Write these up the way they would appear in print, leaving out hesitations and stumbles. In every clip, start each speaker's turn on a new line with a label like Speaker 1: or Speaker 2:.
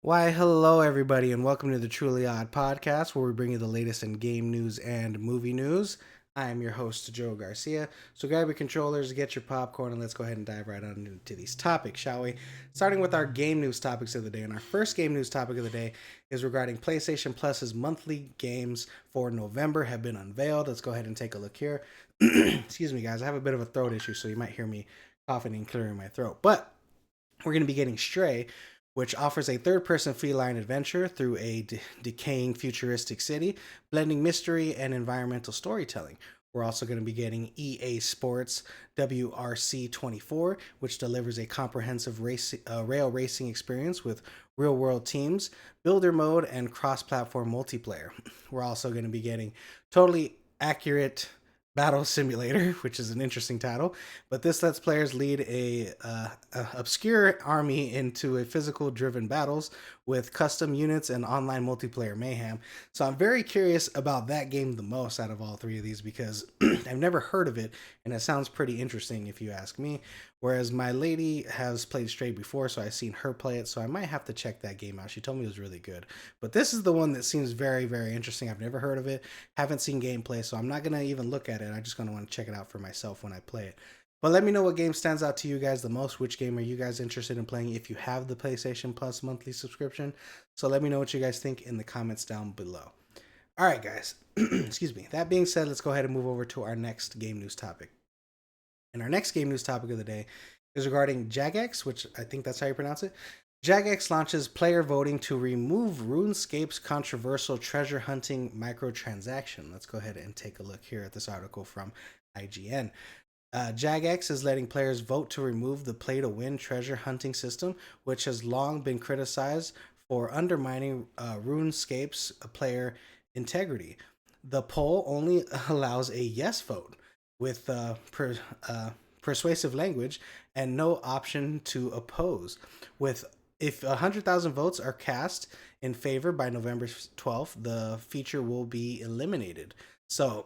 Speaker 1: Why, hello, everybody, and welcome to the Truly Odd podcast, where we bring you the latest in game news and movie news. I am your host, Joe Garcia. So grab your controllers, get your popcorn, and let's go ahead and dive right on into these topics, shall we? Starting with our game news topics of the day. And our first game news topic of the day is regarding PlayStation Plus's monthly games for November have been unveiled. Let's go ahead and take a look here. Excuse me, guys. I have a bit of a throat issue, so you might hear me coughing and clearing my throat. But we're going to be getting Stray, which offers a third person feline adventure through a decaying futuristic city, blending mystery and environmental storytelling. We're also going to be getting EA Sports WRC 24, which delivers a comprehensive rail racing experience with real world teams, builder mode, and cross platform multiplayer. We're also going to be getting Totally Accurate Battle Simulator, which is an interesting title, but this lets players lead a obscure army into a physical-driven battles with custom units and online multiplayer mayhem. So I'm very curious about that game the most out of all three of these because I've never heard of it, and it sounds pretty interesting if you ask me. Whereas my lady has played Stray before, so I've seen her play it, so I might have to check that game out. She told me it was really good, but this is the one that seems very, very interesting. I've never heard of it, haven't seen gameplay, so I'm not gonna even look at it. I'm just gonna want to check it out for myself when I play it. But let me know what game stands out to you guys the most. Which game are you guys interested in playing if you have the PlayStation Plus monthly subscription? So let me know what you guys think in the comments down below. All right, guys. Excuse me. That being said, let's go ahead and move over to our next game news topic. And our next game news topic of the day is regarding Jagex, which I think that's how you pronounce it. Jagex launches player voting to remove RuneScape's controversial treasure hunting microtransaction. Let's go ahead and take a look here at this article from IGN. Jagex is letting players vote to remove the play to win treasure hunting system, which has long been criticized for undermining RuneScape's player integrity. The poll only allows a yes vote with persuasive language and no option to oppose. With if 100,000 votes are cast in favor by November 12th, the feature will be eliminated. So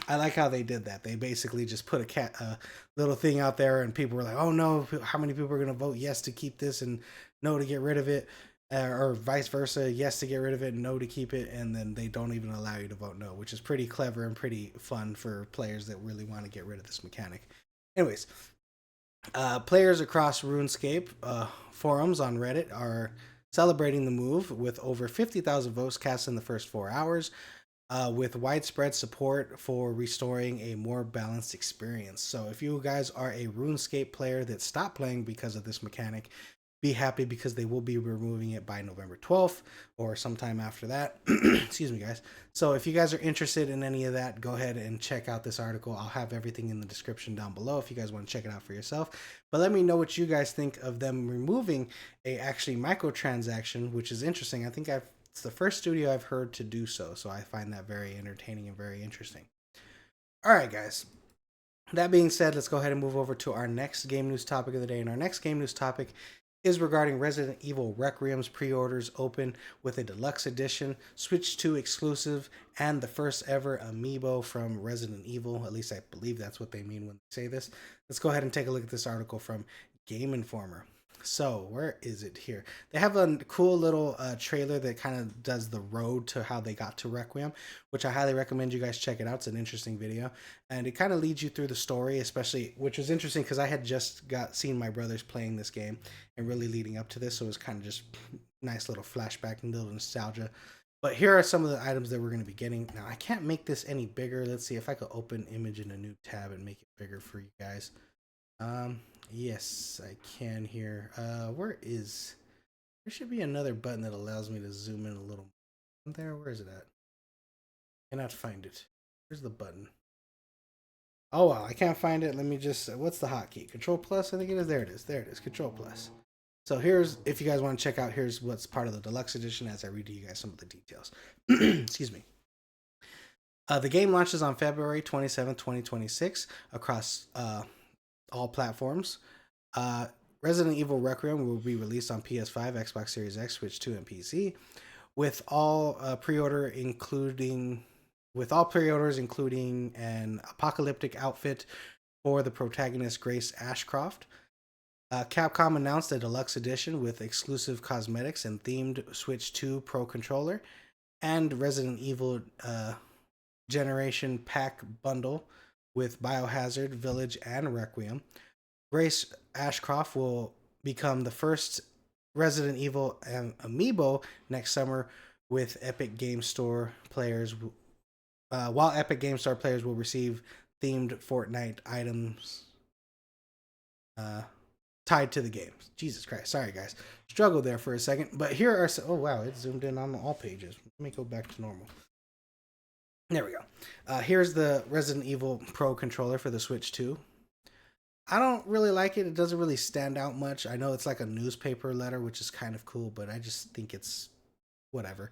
Speaker 1: I like how they did that. They basically just put a little thing out there, and people were like, "Oh no, how many people are going to vote yes to keep this and no to get rid of it?" Or vice versa, yes to get rid of it, no to keep it, and then they don't even allow you to vote no, which is pretty clever and pretty fun for players that really want to get rid of this mechanic. Anyways, players across RuneScape forums on Reddit are celebrating the move with over 50,000 votes cast in the first 4 hours, with widespread support for restoring a more balanced experience. So, if you guys are a RuneScape player that stopped playing because of this mechanic, be happy because they will be removing it by November 12th or sometime after that. Excuse me, guys. So, if you guys are interested in any of that, go ahead and check out this article. I'll have everything in the description down below if you guys want to check it out for yourself. But let me know what you guys think of them removing a actually microtransaction, which is interesting. I think it's the first studio I've heard to do so, so I find that very entertaining and very interesting. All right, guys. That being said, let's go ahead and move over to our next game news topic of the day. And our next game news topic is regarding Resident Evil Requiem's pre-orders open with a deluxe edition, Switch 2 exclusive, and the first ever amiibo from Resident Evil. At least I believe that's what they mean when they say this. Let's go ahead and take a look at this article from Game Informer. So, where is it here? They have a cool little trailer that kind of does the road to how they got to Requiem, which I highly recommend you guys check it out. It's an interesting video, and it kind of leads you through the story, especially, which was interesting because I had just seen my brothers playing this game and really leading up to this, so it was kind of just nice little flashback and little nostalgia. But here are some of the items that we're going to be getting. Now, I can't make this any bigger. Let's see if I could open image in a new tab and make it bigger for you guys. Yes, I can here. There should be another button that allows me to zoom in a little there. Where is it at? Cannot find it. Where's the button? Oh wow, I can't find it. Let me just, what's the hotkey? Control plus, I think it is. There it is. There it is. Control plus. So here's, if you guys want to check out, here's what's part of the deluxe edition as I read to you guys some of the details. Excuse me. The game launches on February 27th, 2026 across all platforms. Uh, Resident Evil Requiem will be released on PS5, Xbox Series X, Switch 2, and PC, with all pre-orders including an apocalyptic outfit for the protagonist Grace Ashcroft. Capcom announced a deluxe edition with exclusive cosmetics and themed Switch 2 Pro controller and Resident Evil Generation Pack bundle with Biohazard, Village, and Requiem. Grace Ashcroft will become the first Resident Evil Amiibo next summer, with Epic Game Store players. While Epic Game Store players will receive themed Fortnite items uh, tied to the game. Jesus Christ. Sorry, guys. Struggled there for a second. But here are some. Oh, wow. It zoomed in on all pages. Let me go back to normal. There we go. Here's the Resident Evil Pro controller for the Switch 2. I don't really like it. It doesn't really stand out much. I know it's like a newspaper letter, which is kind of cool, but I just think it's whatever,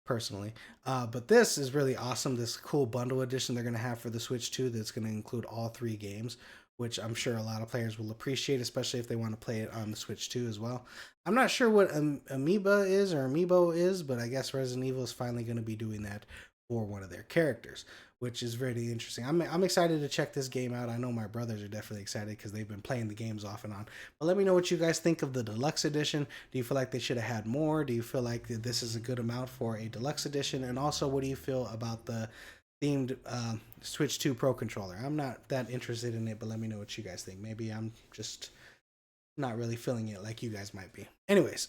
Speaker 1: personally. But this is really awesome. This cool bundle edition they're going to have for the Switch 2 that's going to include all 3 games, which I'm sure a lot of players will appreciate, especially if they want to play it on the Switch 2 as well. I'm not sure what Amiibo is, but I guess Resident Evil is finally going to be doing that for one of their characters, which is really interesting. I'm excited to check this game out. I know my brothers are definitely excited because they've been playing the games off and on. But let me know what you guys think of the deluxe edition. Do you feel like they should have had more? Do you feel like this is a good amount for a deluxe edition? And also, what do you feel about the themed Switch 2 Pro controller? I'm not that interested in it, but let me know what you guys think. Maybe I'm just not really feeling it like you guys might be. Anyways,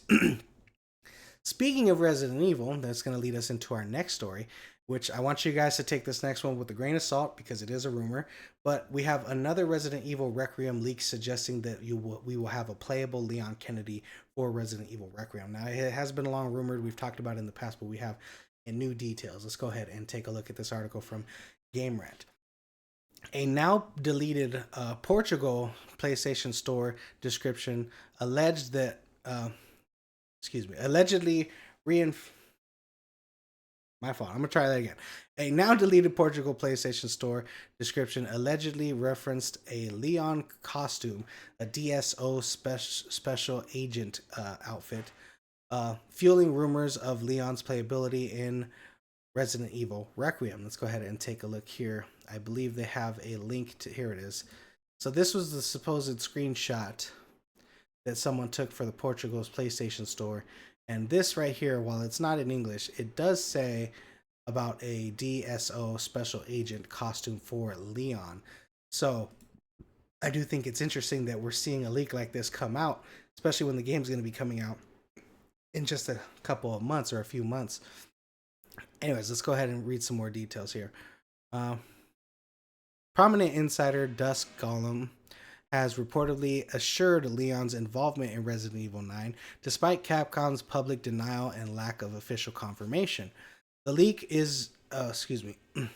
Speaker 1: speaking of Resident Evil, that's going to lead us into our next story, which I want you guys to take this next one with a grain of salt because it is a rumor. But we have another Resident Evil Requiem leak suggesting that we will have a playable Leon Kennedy for Resident Evil Requiem. Now, it has been long rumored. We've talked about it in the past, but we have new details. Let's go ahead and take a look at this article from Game Rant. A now deleted Portugal PlayStation Store description allegedly my fault. I'm going to try that again. A now deleted Portugal PlayStation Store description allegedly referenced a Leon costume, a DSO special agent outfit, fueling rumors of Leon's playability in Resident Evil Requiem. Let's go ahead and take a look here. I believe they have a link to, here it is. So this was the supposed screenshot that someone took for the Portugal's PlayStation Store. And this right here, while it's not in English, it does say about a DSO special agent costume for Leon. So I do think it's interesting that we're seeing a leak like this come out, especially when the game's going to be coming out in just a couple of months or a few months. Anyways, let's go ahead and read some more details here. Prominent insider Dusk Golem has reportedly assured Leon's involvement in Resident Evil 9, despite Capcom's public denial and lack of official confirmation. The leak is, the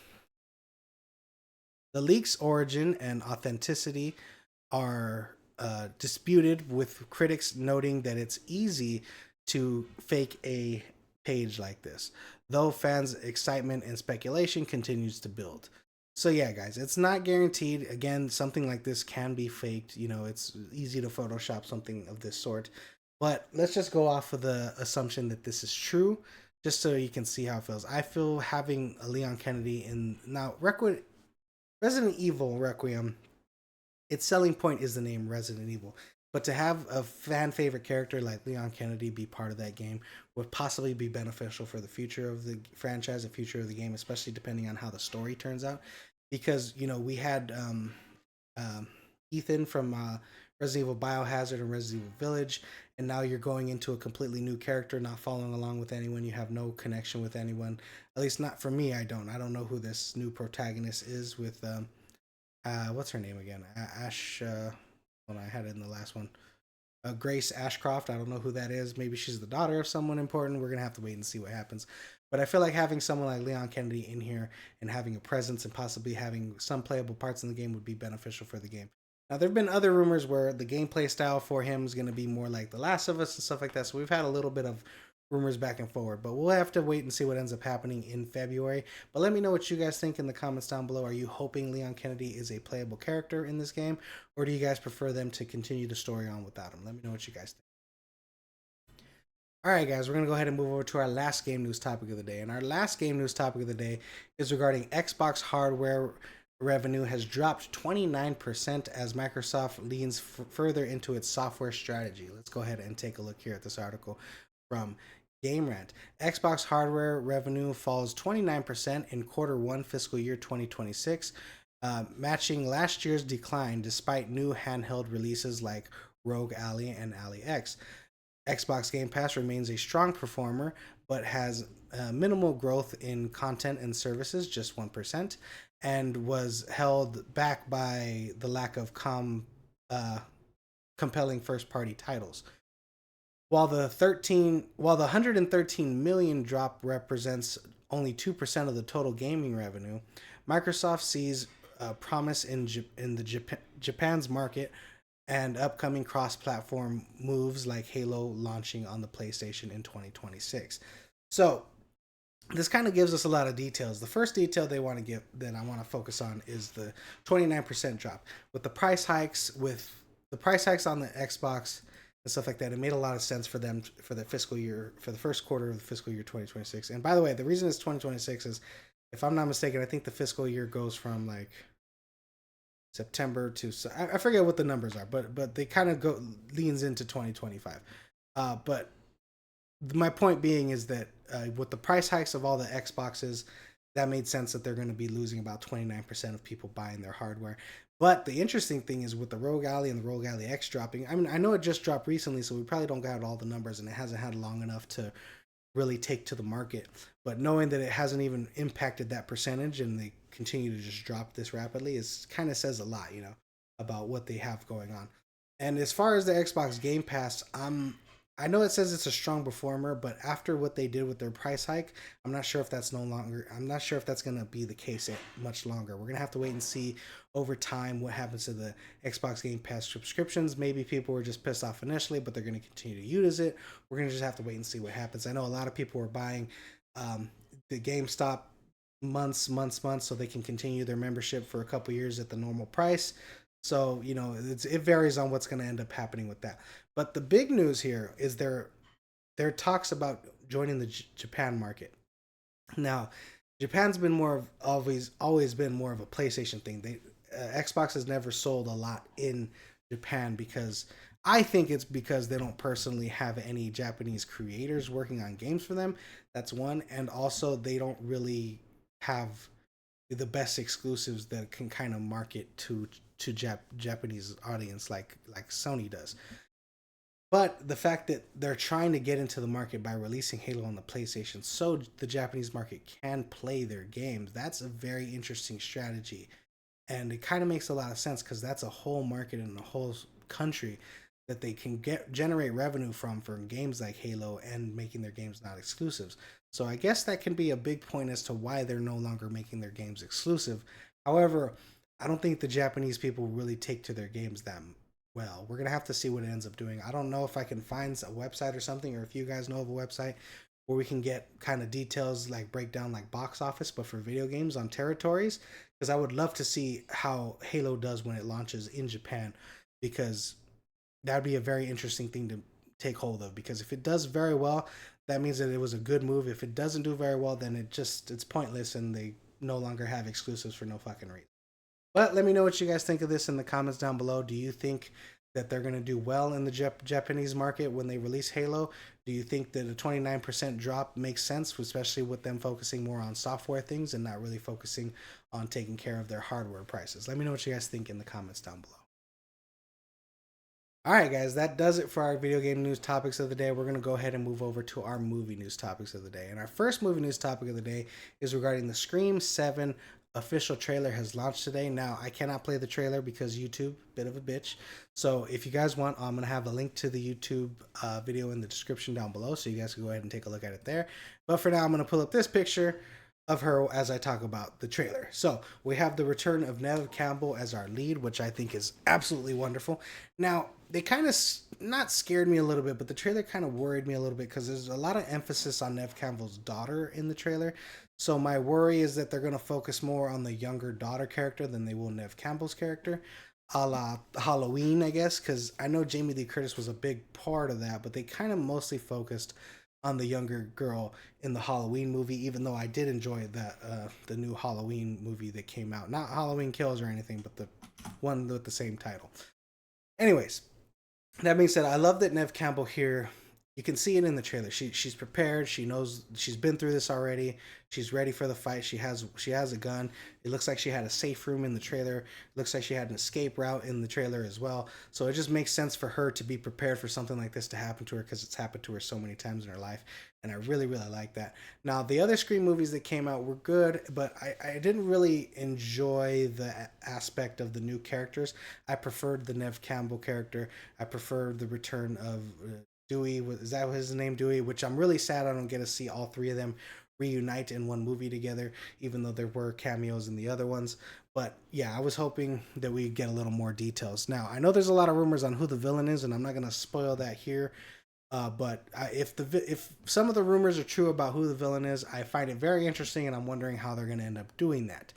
Speaker 1: leak's origin and authenticity are disputed, with critics noting that it's easy to fake a page like this, though fans' excitement and speculation continues to build. So yeah, guys, it's not guaranteed. Again, something like this can be faked. You know, it's easy to Photoshop something of this sort. But let's just go off of the assumption that this is true, just so you can see how it feels. I feel having a Leon Kennedy in now Resident Evil Requiem, its selling point is the name Resident Evil. But to have a fan favorite character like Leon Kennedy be part of that game would possibly be beneficial for the future of the franchise, the future of the game, especially depending on how the story turns out. Because, you know, we had Ethan from Resident Evil Biohazard and Resident Evil Village, and now you're going into a completely new character, not following along with anyone. You have no connection with anyone. At least not for me, I don't know who this new protagonist is with, what's her name again? Ash, when I had it in the last one. Grace Ashcroft. I don't know who that is. Maybe she's the daughter of someone important. We're going to have to wait and see what happens. But I feel like having someone like Leon Kennedy in here and having a presence and possibly having some playable parts in the game would be beneficial for the game. Now, there have been other rumors where the gameplay style for him is going to be more like The Last of Us and stuff like that. So we've had a little bit of rumors back and forward, but we'll have to wait and see what ends up happening in February. But let me know what you guys think in the comments down below. Are you hoping Leon Kennedy is a playable character in this game, or do you guys prefer them to continue the story on without him? Let me know what you guys think. All right, guys, we're going to go ahead and move over to our last game news topic of the day. And our last game news topic of the day is regarding Xbox hardware revenue has dropped 29% as Microsoft leans further into its software strategy. Let's go ahead and take a look here at this article from Game Rant. Xbox hardware revenue falls 29% in Q1 fiscal year 2026, matching last year's decline despite new handheld releases like Rogue Ally and Ally X. Xbox Game Pass remains a strong performer, but has minimal growth in content and services, just 1%, and was held back by the lack of compelling first-party titles. While the 113 million drop represents only 2% of the total gaming revenue, Microsoft sees promise Japan's market and upcoming cross-platform moves like Halo launching on the PlayStation in 2026. So this kind of gives us a lot of details. The first detail they want to give that I want to focus on is the 29% drop with the price hikes on the Xbox and stuff like that. It made a lot of sense for them for the fiscal year, for the first quarter of the fiscal year 2026. And by the way, the reason it's 2026 is, if I'm not mistaken, I think the fiscal year goes from like September to, I forget what the numbers are, but they kind of go leans into 2025. But my point being is that with the price hikes of all the Xboxes, that made sense that they're going to be losing about 29% of people buying their hardware. But the interesting thing is with the Rogue Ally and the Rogue Ally X dropping, I mean, I know it just dropped recently, so we probably don't got all the numbers, and it hasn't had long enough to really take to the market. But knowing that it hasn't even impacted that percentage and they continue to just drop this rapidly, is kind of says a lot, about what they have going on. And as far as the Xbox Game Pass, I know it says it's a strong performer, but after what they did with their price hike, I'm not sure if that's going to be the case much longer. We're going to have to wait and see over time what happens to the Xbox Game Pass subscriptions. Maybe people were just pissed off initially, but they're going to continue to use it. We're going to just have to wait and see what happens. I know a lot of people were buying the GameStop months, so they can continue their membership for a couple years at the normal price. So, it varies on what's going to end up happening with that. But the big news here is there talks about joining the Japan market. Now, Japan's been always been more of a PlayStation thing. Xbox has never sold a lot in Japan because I think it's because they don't personally have any Japanese creators working on games for them. That's one, and also they don't really have the best exclusives that can kind of market to Japanese audience like Sony does. But the fact that they're trying to get into the market by releasing Halo on the PlayStation so the Japanese market can play their games, that's a very interesting strategy. And it kind of makes a lot of sense because that's a whole market and a whole country that they can generate revenue from for games like Halo and making their games not exclusives. So I guess that can be a big point as to why they're no longer making their games exclusive. However, I don't think the Japanese people really take to their games that well. We're going to have to see what it ends up doing. I don't know if I can find a website or something, or if you guys know of a website where we can get kind of details like breakdown like box office, but for video games on territories, because I would love to see how Halo does when it launches in Japan, because that would be a very interesting thing to take hold of, because if it does very well, that means that it was a good move. If it doesn't do very well, then it's pointless and they no longer have exclusives for no fucking reason. But let me know what you guys think of this in the comments down below. Do you think that they're going to do well in the Japanese market when they release Halo? Do you think that a 29% drop makes sense, especially with them focusing more on software things and not really focusing on taking care of their hardware prices? Let me know what you guys think in the comments down below. Alright guys, that does it for our video game news topics of the day. We're going to go ahead and move over to our movie news topics of the day. And our first movie news topic of the day is regarding the Scream 7 official trailer has launched today. Now, I cannot play the trailer because YouTube, bit of a bitch. So if you guys want, I'm going to have a link to the YouTube video in the description down below, so you guys can go ahead and take a look at it there. But for now, I'm going to pull up this picture of her as I talk about the trailer. So we have the return of Neve Campbell as our lead, which I think is absolutely wonderful. Now, they kind of not scared me a little bit, but the trailer kind of worried me a little bit because there's a lot of emphasis on Neve Campbell's daughter in the trailer. So my worry is that they're going to focus more on the younger daughter character than they will Neve Campbell's character, a la Halloween, I guess, because I know Jamie Lee Curtis was a big part of that, but they kind of mostly focused on the younger girl in the Halloween movie, even though I did enjoy the new Halloween movie that came out. Not Halloween Kills or anything, but the one with the same title. Anyways, that being said, I love that Neve Campbell here. You can see it in the trailer. She's prepared. She knows she's been through this already. She's ready for the fight. She has a gun. It looks like she had a safe room in the trailer. It looks like she had an escape route in the trailer as well. So it just makes sense for her to be prepared for something like this to happen to her because it's happened to her so many times in her life. And I really, really like that. Now, the other Scream movies that came out were good, but I didn't really enjoy the aspect of the new characters. I preferred the Neve Campbell character. I preferred the return of Dewey. Is that his name, Dewey? Which I'm really sad I don't get to see all three of them reunite in one movie together, even though there were cameos in the other ones. But yeah, I was hoping that we'd get a little more details. Now, I know there's a lot of rumors on who the villain is, and I'm not going to spoil that here. If some of the rumors are true about who the villain is, I find it very interesting, and I'm wondering how they're going to end up doing that.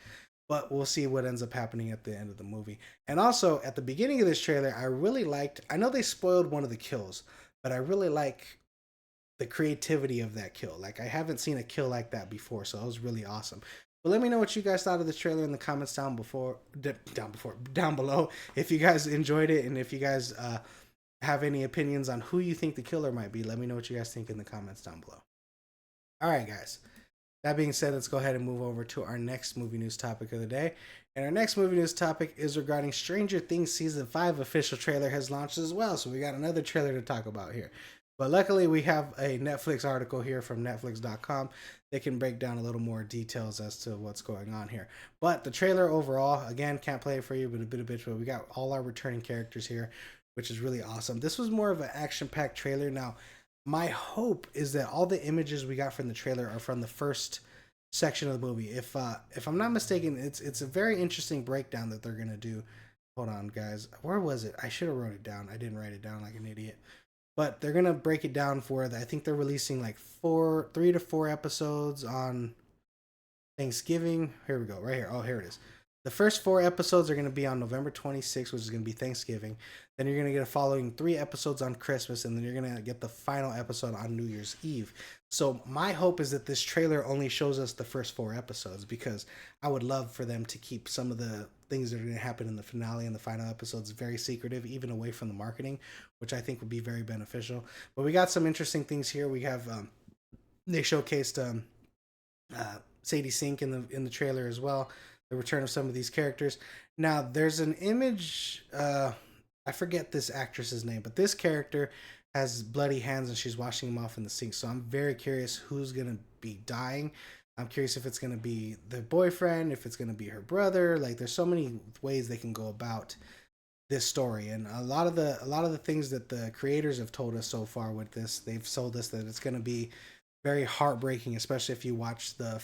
Speaker 1: But we'll see what ends up happening at the end of the movie. And also, at the beginning of this trailer, I really liked. I know they spoiled one of the kills, but I really like the creativity of that kill. Like I haven't seen a kill like that before, so it was really awesome. But let me know what you guys thought of the trailer in the comments down below. If you guys enjoyed it, and if you guys have any opinions on who you think the killer might be, let me know what you guys think in the comments down below. All right, guys. That being said, let's go ahead and move over to our next movie news topic of the day. And our next movie news topic is regarding Stranger Things Season 5 official trailer has launched as well. So we got another trailer to talk about here. But luckily, we have a Netflix article here from Netflix.com that can break down a little more details as to what's going on here. But the trailer overall, again, can't play it for you, but a bit of bitch. But we got all our returning characters here, which is really awesome. This was more of an action-packed trailer. Now, my hope is that all the images we got from the trailer are from the first section of the movie. If I'm not mistaken, it's a very interesting breakdown that they're gonna do. Hold on, guys. Where was it? I should have wrote it down. I didn't write it down like an idiot. But they're gonna break it down for I think they're releasing like 3 to 4 episodes on Thanksgiving. Here we go, right here. Oh, here it is. The first 4 episodes are going to be on November 26th, which is going to be Thanksgiving. Then you're going to get a following 3 episodes on Christmas, and then you're going to get the final episode on New Year's Eve. So my hope is that this trailer only shows us the first 4 episodes, because I would love for them to keep some of the things that are going to happen in the finale and the final episodes very secretive, even away from the marketing, which I think would be very beneficial. But we got some interesting things here. We have they showcased Sadie Sink in the trailer as well. The return of some of these characters. Now, there's an image. I forget this actress's name, but this character has bloody hands and she's washing them off in the sink. So I'm very curious who's gonna be dying. I'm curious if it's gonna be the boyfriend, if it's gonna be her brother. Like, there's so many ways they can go about this story, and a lot of the things that the creators have told us so far with this, they've sold us that it's gonna be very heartbreaking, especially if you watch the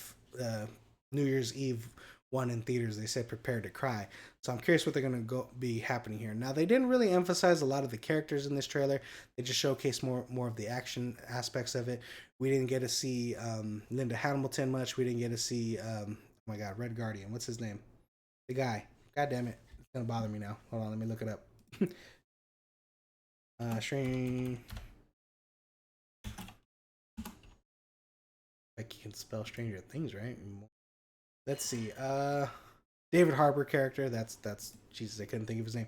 Speaker 1: New Year's Eve one in theaters. They said prepare to cry. So I'm curious what they're going to be happening here. Now, they didn't really emphasize a lot of the characters in this trailer. They just showcased more of the action aspects of it. We didn't get to see Linda Hamilton much. We didn't get to see oh my god, Red Guardian, what's his name, the guy, god damn it, it's gonna bother me now. Hold on, let me look it up. Strange, like you can spell Stranger Things, right? Let's see. David Harbour character. That's Jesus. I couldn't think of his name.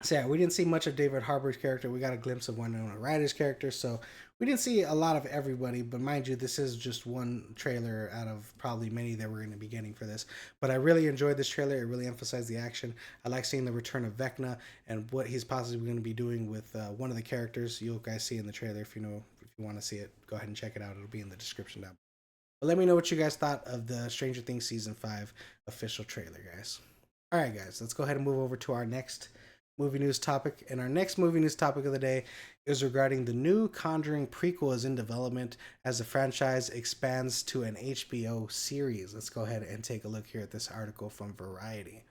Speaker 1: So yeah, we didn't see much of David Harbour's character. We got a glimpse of Winona Ryder's character. So we didn't see a lot of everybody. But mind you, this is just one trailer out of probably many that we're going to be getting for this. But I really enjoyed this trailer. It really emphasized the action. I like seeing the return of Vecna and what he's possibly going to be doing with one of the characters. You'll guys see in the trailer. If you want to see it, go ahead and check it out. It'll be in the description down below. But let me know what you guys thought of the Stranger Things Season 5 official trailer, guys. All right, guys, let's go ahead and move over to our next movie news topic. And our next movie news topic of the day is regarding the new Conjuring prequel is in development as the franchise expands to an HBO series. Let's go ahead and take a look here at this article from Variety.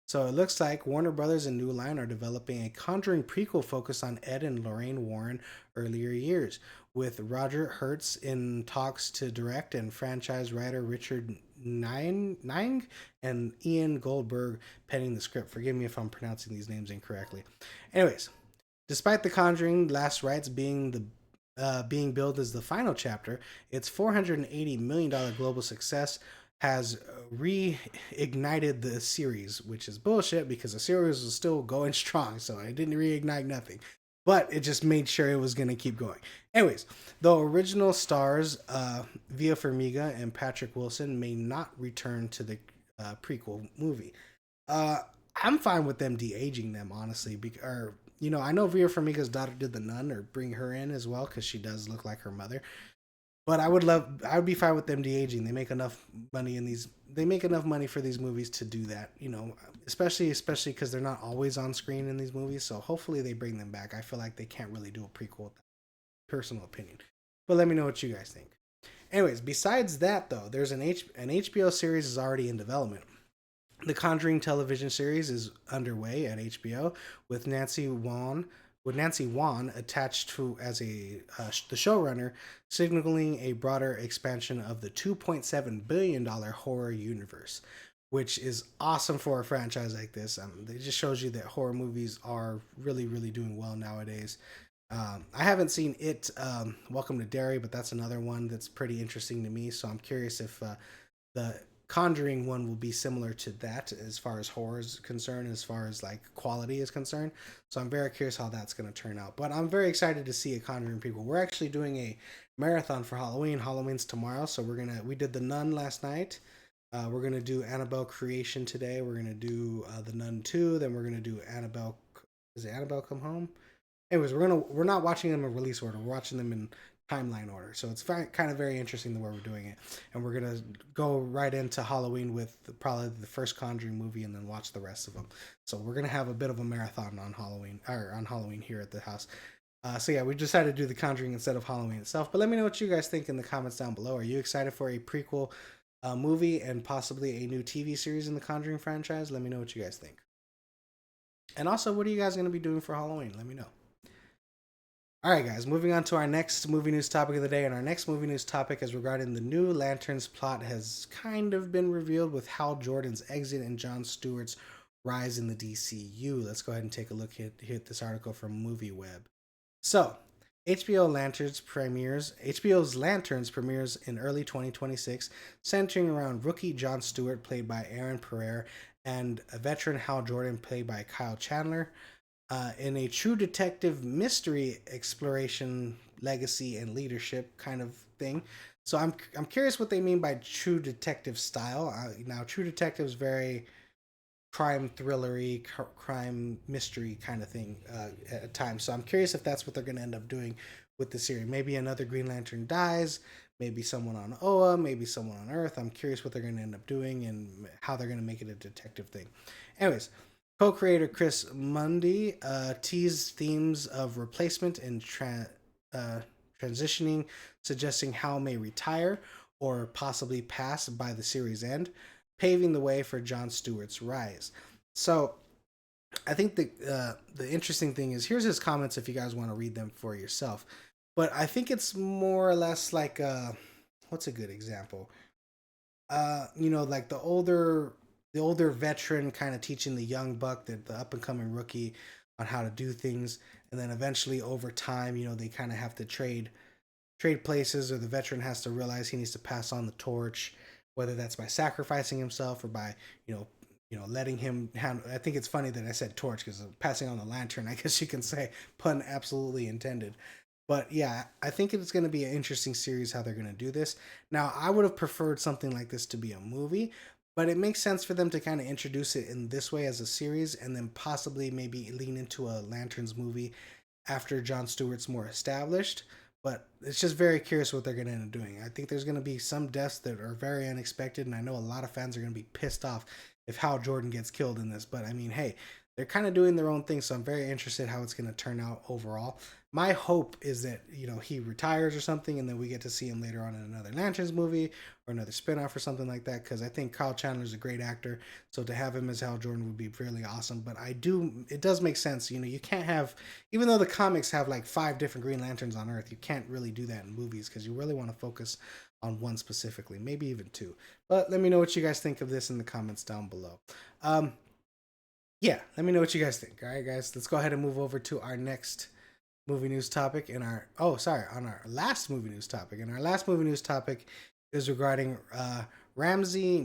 Speaker 1: So it looks like Warner Brothers and New Line are developing a Conjuring prequel focused on Ed and Lorraine Warren earlier years, with Roger Hertz in talks to direct and franchise writer Richard Nine and Ian Goldberg penning the script. Forgive me if I'm pronouncing these names incorrectly. Anyways, despite The Conjuring Last Rites being the being billed as the final chapter, its $480 million global success has reignited the series, which is bullshit because the series was still going strong, so it didn't reignite nothing. But it just made sure it was going to keep going. Anyways, the original stars, Via Farmiga and Patrick Wilson, may not return to the prequel movie. Uh, I'm fine with them de-aging them, honestly. Or, I know Via Farmiga's daughter did the Nun, or bring her in as well, because she does look like her mother. But I would be fine with them de-aging. They make enough money in these. They make enough money for these movies to do that. Especially because they're not always on screen in these movies. So hopefully they bring them back. I feel like they can't really do a prequel. Personal opinion, but let me know what you guys think. Anyways, besides that though, there's an HBO series is already in development. The Conjuring television series is underway at HBO with Nancy Wan attached to as the showrunner, signaling a broader expansion of the $2.7 billion horror universe, which is awesome for a franchise like this. It just shows you that horror movies are really, really doing well nowadays. I haven't seen it, Welcome to Derry, but that's another one that's pretty interesting to me. So I'm curious if the Conjuring one will be similar to that as far as horror is concerned, as far as like quality is concerned. So I'm very curious how that's going to turn out. But I'm very excited to see a Conjuring prequel. We're actually doing a marathon for Halloween. Halloween's tomorrow, so we did the Nun last night. We're gonna do Annabelle Creation today. We're gonna do the Nun 2. Then we're gonna do Annabelle. Is it Annabelle Come Home? Anyways, we're not watching them in release order. We're watching them in timeline order. So it's kind of very interesting the way we're doing it. And we're gonna go right into Halloween with probably the first Conjuring movie, and then watch the rest of them. So we're gonna have a bit of a marathon on Halloween here at the house. So yeah, we decided to do the Conjuring instead of Halloween itself. But let me know what you guys think in the comments down below. Are you excited for a prequel movie and possibly a new TV series in the Conjuring franchise? Let me know what you guys think. And also, what are you guys going to be doing for Halloween? Let me know. All right, guys, moving on to our next movie news topic of the day. And our next movie news topic is regarding the new Lanterns plot has kind of been revealed with Hal Jordan's exit and Jon Stewart's rise in the DCU. Let's go ahead and take a look at this article from MovieWeb. So, HBO's Lanterns premieres in early 2026, centering around rookie Jon Stewart, played by Aaron Pereira, and a veteran Hal Jordan, played by Kyle Chandler, in a true detective mystery exploration, legacy, and leadership kind of thing. So I'm curious what they mean by true detective style. Now, True Detective is very crime thrillery, crime mystery kind of thing at times. So I'm curious if that's what they're going to end up doing with the series. Maybe another Green Lantern dies, maybe someone on Oa, maybe someone on Earth. I'm curious what they're going to end up doing and how they're going to make it a detective thing. Anyways, co-creator Chris Mundy teased themes of replacement and transitioning, suggesting Hal may retire or possibly pass by the series end, paving the way for Jon Stewart's rise. So I think the interesting thing is, here's his comments if you guys want to read them for yourself. But I think it's more or less like what's a good example? Like the older veteran kind of teaching the young buck, the up and coming rookie, on how to do things, and then eventually over time, they kind of have to trade places, or the veteran has to realize he needs to pass on the torch, whether that's by sacrificing himself or by letting him handle. I think it's funny that I said torch because passing on the lantern, I guess you can say, pun absolutely intended. But yeah, I think it's going to be an interesting series how they're going to do this. Now, I would have preferred something like this to be a movie, but it makes sense for them to kind of introduce it in this way as a series, and then possibly maybe lean into a Lanterns movie after Jon Stewart's more established. But it's just very curious what they're going to end up doing. I think there's going to be some deaths that are very unexpected, and I know a lot of fans are going to be pissed off if Hal Jordan gets killed in this. But I mean, hey, they're kind of doing their own thing, so I'm very interested how it's going to turn out overall. My hope is that he retires or something, and then we get to see him later on in another Lanterns movie or another spinoff or something like that. Because I think Kyle Chandler is a great actor, so to have him as Hal Jordan would be really awesome. But it does make sense. You can't have, even though the comics have like 5 different Green Lanterns on Earth, you can't really do that in movies because you really want to focus on one specifically, maybe even 2. But let me know what you guys think of this in the comments down below. Yeah, let me know what you guys think. All right, guys, let's go ahead and move over to our next movie news topic in our on our last movie news topic. And our last movie news topic is regarding Ramsey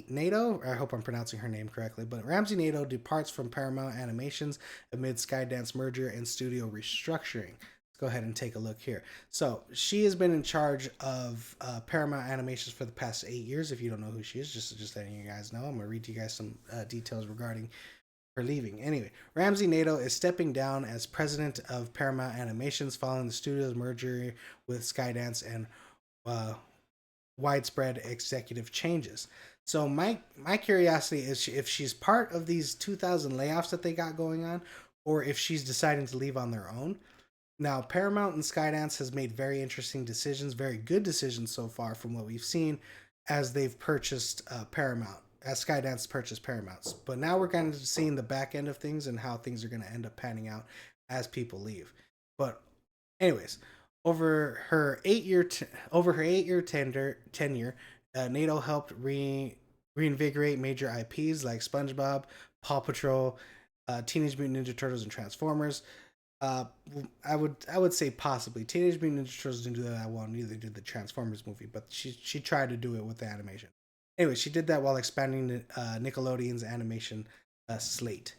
Speaker 1: Nato. I hope I'm pronouncing her name correctly, but Ramsey Nato departs from Paramount Animations amid Skydance merger and studio restructuring. Let's go ahead and take a look here. So she has been in charge of Paramount Animations for the past 8 years. If you don't know who she is, just letting you guys know. I'm gonna read you guys some details regarding her leaving. Anyway, Ramsey Nato is stepping down as president of Paramount Animations following the studio's merger with Skydance and uh, widespread executive changes. So my curiosity is if she's part of these 2,000 layoffs that they got going on, or if she's deciding to leave on their own. Now, Paramount and Skydance has made very interesting decisions, very good decisions so far from what we've seen, as they've purchased Paramount, as Skydance purchased Paramounts. But now we're kind of seeing the back end of things and how things are going to end up panning out as people leave. But anyways, over her 8 year tenure, NATO helped reinvigorate major IPs like SpongeBob, Paw Patrol, Teenage Mutant Ninja Turtles, and Transformers. Uh, I would say possibly Teenage Mutant Ninja Turtles didn't do that well. Neither did the Transformers movie, but she tried to do it with the animation. Anyway, she did that while expanding Nickelodeon's animation slate.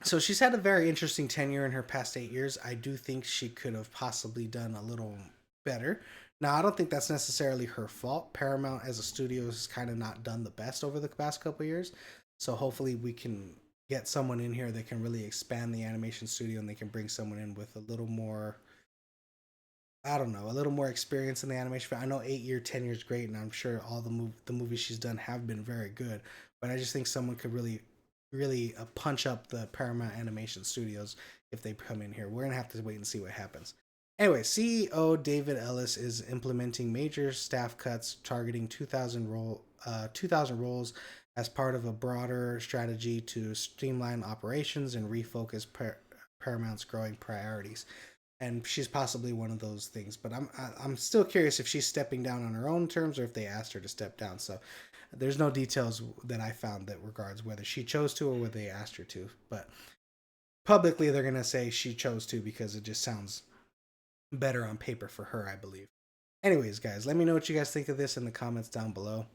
Speaker 1: So she's had a very interesting tenure in her past 8 years. I do think she could have possibly done a little better. Now, I don't think that's necessarily her fault. Paramount as a studio has kind of not done the best over the past couple of years. So hopefully we can get someone in here that can really expand the animation studio and they can bring someone in with a little more, I don't know, a little more experience in the animation. I know 8 year tenure is great, and I'm sure all the movies she's done have been very good. But I just think someone could really punch up the Paramount Animation Studios if they come in here. We're gonna have to wait and see what happens. Anyway, CEO David Ellis is implementing major staff cuts targeting 2,000 roles as part of a broader strategy to streamline operations and refocus Paramount's growing priorities. And she's possibly one of those things. But I'm still curious if she's stepping down on her own terms or if they asked her to step down. So there's no details that I found that regards whether she chose to or whether they asked her to. But publicly, they're gonna say she chose to because it just sounds better on paper for her, I believe. Anyways, guys, let me know what you guys think of this in the comments down below.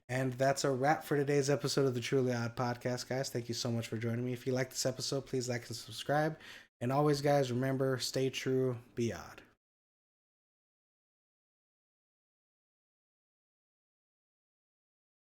Speaker 1: And that's a wrap for today's episode of the Truly Odd Podcast, guys. Thank you so much for joining me. If you like this episode, please like and subscribe. And always, guys, remember, stay true, be odd.